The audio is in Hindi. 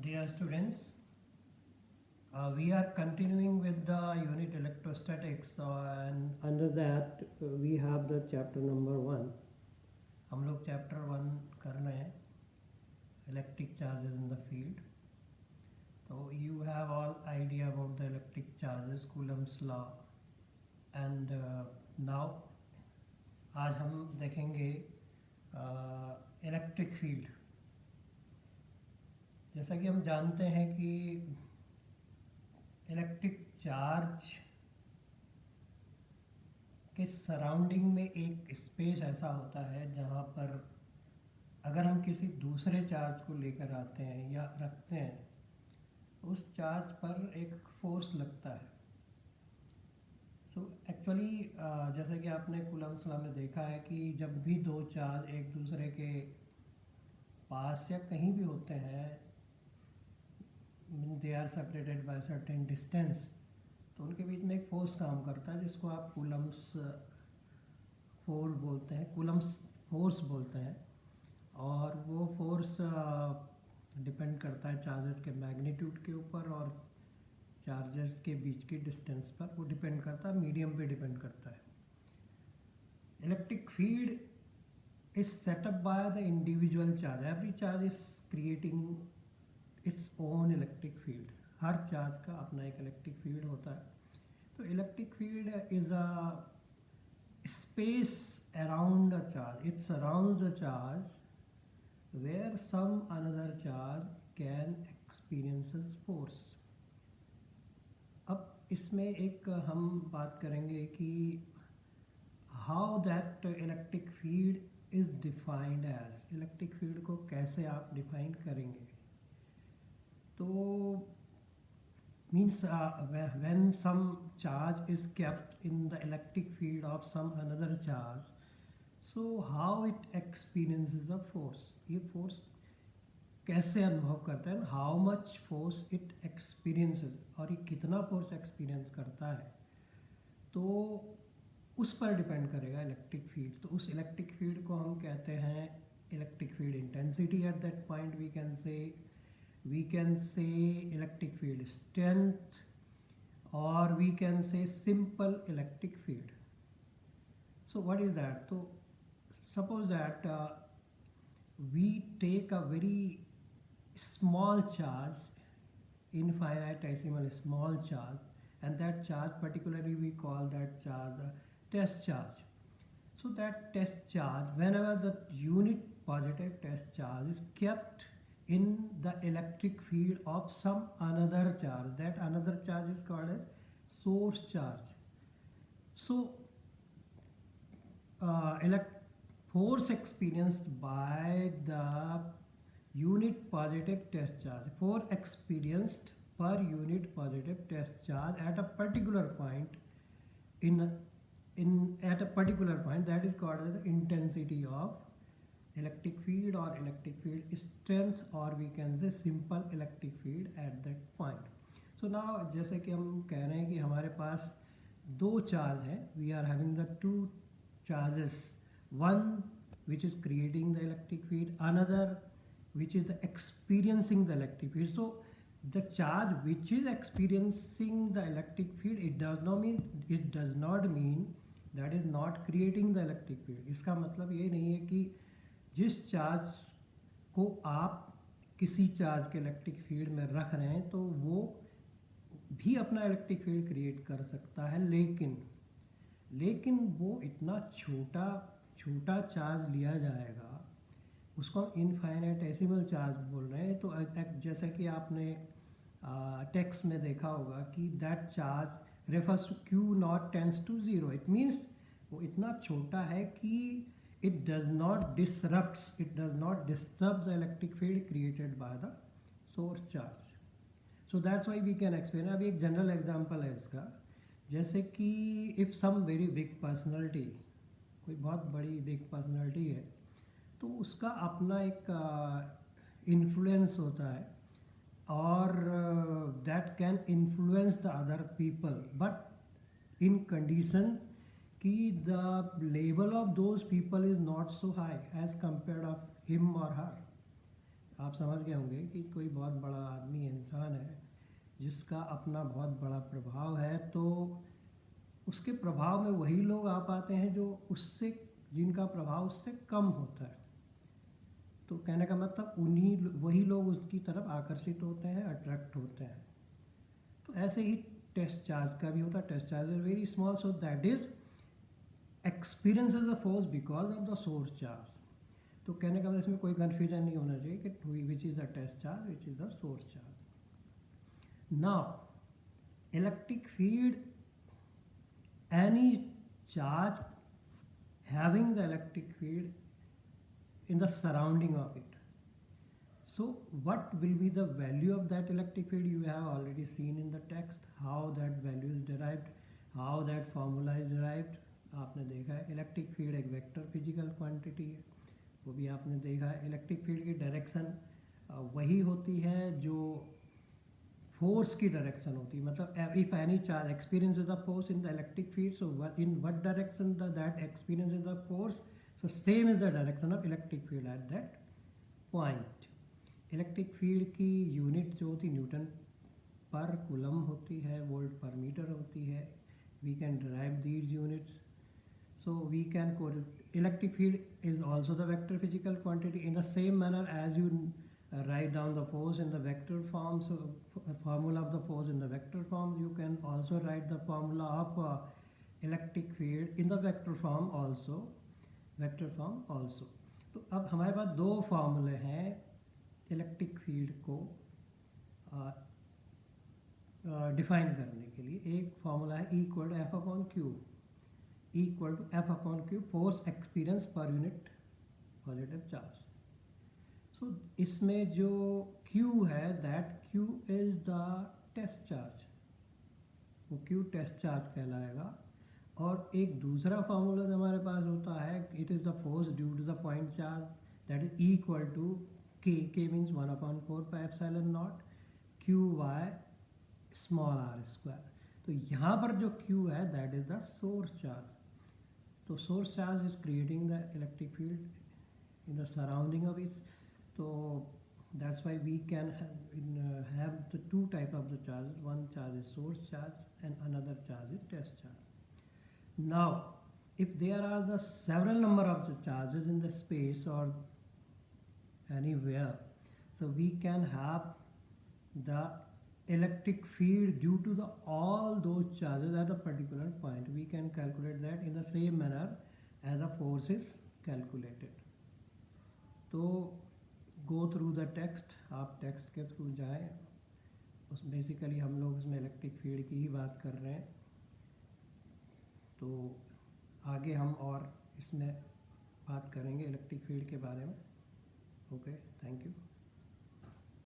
Dear students, we are continuing with the unit electrostatics and under that we have the chapter number 1. हम लोग chapter 1 कर रहे हैं electric charges in the field. So you have all idea about the electric charges, Coulomb's law, and now आज हम देखेंगे इलेक्ट्रिक फील्ड. जैसा कि हम जानते हैं कि इलेक्ट्रिक चार्ज के सराउंडिंग में एक स्पेस ऐसा होता है जहाँ पर अगर हम किसी दूसरे चार्ज को लेकर आते हैं या रखते हैं तो उस चार्ज पर एक फोर्स लगता है. सो एक्चुअली जैसे कि आपने कूलम्ब्स लॉ में देखा है कि जब भी दो चार्ज एक दूसरे के पास या कहीं भी होते हैं, they are separated by certain distance, तो उनके बीच में एक फोर्स काम करता है जिसको आप कूलम्ब्स फोर्स बोलते हैं, कूलम्ब्स फोर्स बोलते हैं. और वो फोर्स डिपेंड करता है चार्जेस के मैग्नीट्यूड के ऊपर और चार्जेस के बीच की डिस्टेंस पर. वो डिपेंड करता है, मीडियम पे डिपेंड करता है. Electric field is set up by the individual charge. Every charge is creating its own electric field. हर चार्ज का अपना एक इलेक्ट्रिक फील्ड होता है. तो electric field is a space around a charge. It surrounds the charge where some another charge can experiences force. अब इसमें एक हम बात करेंगे कि how that electric field is defined as. Electric field को कैसे आप डिफाइन करेंगे. तो means when some charge is kept in the electric field of some another charge, so how it experiences a force. ये force कैसे अनुभव करता है, how much force it experiences, और ये कितना फोर्स एक्सपीरियंस करता है, तो उस पर डिपेंड करेगा इलेक्ट्रिक फील्ड. तो उस इलेक्ट्रिक फील्ड को हम कहते हैं electric field intensity. At that point we can say electric field strength, or we can say simple electric field. So what is that? So suppose that we take a very small charge, infinitesimal small charge, and that charge particularly we call that charge a test charge. So that test charge, whenever the unit positive test charge is kept in the electric field of some another charge, that another charge is called as source charge. So force experienced by the unit positive test charge, force experienced per unit positive test charge at a particular point at a particular point, that is called as the intensity of electric field or electric field strength, or we can say simple electric field at that point. So now जैसे कि हम कह रहे हैं कि हमारे पास दो चार्ज हैं, we are having the two charges, one which is creating the electric field, another which is experiencing the electric field. So the charge which is experiencing the electric field, it does not mean that is not creating the electric field. इसका मतलब ये नहीं है कि जिस चार्ज को आप किसी चार्ज के इलेक्ट्रिक फील्ड में रख रहे हैं तो वो भी अपना इलेक्ट्रिक फील्ड क्रिएट कर सकता है, लेकिन वो इतना छोटा चार्ज लिया जाएगा, उसको हम इनफाइनेटेसिमल चार्ज बोल रहे हैं. तो जैसा कि आपने टेक्स्ट में देखा होगा कि that charge refers to q not tends to 0. It means वो इतना छोटा है कि it does not disturb the electric field created by the source charge. So that's why we can explain. अभी एक जनरल एग्जांपल है इसका, जैसे कि if some very big personality, कोई बहुत बड़ी बिग पर्सनैलिटी है, तो उसका अपना एक इन्फ्लुएंस होता है और that can influence the other people, but in condition कि the level of those people is not so high as compared of him or her. आप समझ गए होंगे कि कोई बहुत बड़ा आदमी इंसान है जिसका अपना बहुत बड़ा प्रभाव है, तो उसके प्रभाव में वही लोग आ पाते हैं जो उससे, जिनका प्रभाव उससे कम होता है। तो कहने का मतलब वही लोग उसकी तरफ आकर्षित होते हैं, अट्रैक्ट होते हैं। तो ऐसे ही टेस्ट चार्ज का भी होता है। Test charge is very small, so that is experiences the force because of the source charge. तो कहने का मतलब इसमें कोई कन्फ्यूजन नहीं होना चाहिए कि which is the test charge, which is the source charge. Now electric field, any charge having the electric field in the surrounding of it. So what will be the value of that electric field? You have already seen in the text how that value is derived, how that formula is derived. आपने देखा है इलेक्ट्रिक फील्ड एक वेक्टर फिजिकल क्वांटिटी है, वो भी आपने देखा है। इलेक्ट्रिक फील्ड की डायरेक्शन वही होती है जो फोर्स की डायरेक्शन होती है। मतलब if any charge experience the force in the electric field, so in what direction that experience the force, so same is the direction of electric field at that point. Electric field की यूनिट जो होती न्यूटन पर कूलम होती है, वोल्ट पर मीटर होती है। We can derive these units, so we can electric field is also the vector physical quantity. In the same manner as you write down the force in the vector form, so formula of the force in the vector form, you can also write the formula of electric field in the vector form also, तो अब हमारे पास दो फॉर्मूले हैं इलेक्ट्रिक फील्ड को डिफाइन करने के लिए। एक फॉर्मूला है E = F/Q, equal to F/Q force experience per unit positive charge. So इसमें जो Q है, that Q is the test charge, वो Q test charge कहलाएगा। और एक दूसरा फार्मूला जो हमारे पास होता है, it is the force due to the point charge, that is equal to K. K means 1/4πε0 QY small r square. तो यहाँ पर जो Q है that is the source charge. So source charge is creating the electric field in the surrounding of it. So that's why we can have the two type of the charges. One charge is source charge and another charge is test charge. Now if there are the several number of the charges in the space or anywhere, so we can have the electric field due to the all those charges at a particular point. We can calculate that in the same manner as a force is calculated. तो go through the text, आप टेक्स्ट के थ्रू जाएं। उस बेसिकली हम लोग इसमें इलेक्ट्रिक फील्ड की ही बात कर रहे हैं, तो आगे हम और इसमें बात करेंगे इलेक्ट्रिक फील्ड के बारे में। Okay, thank you.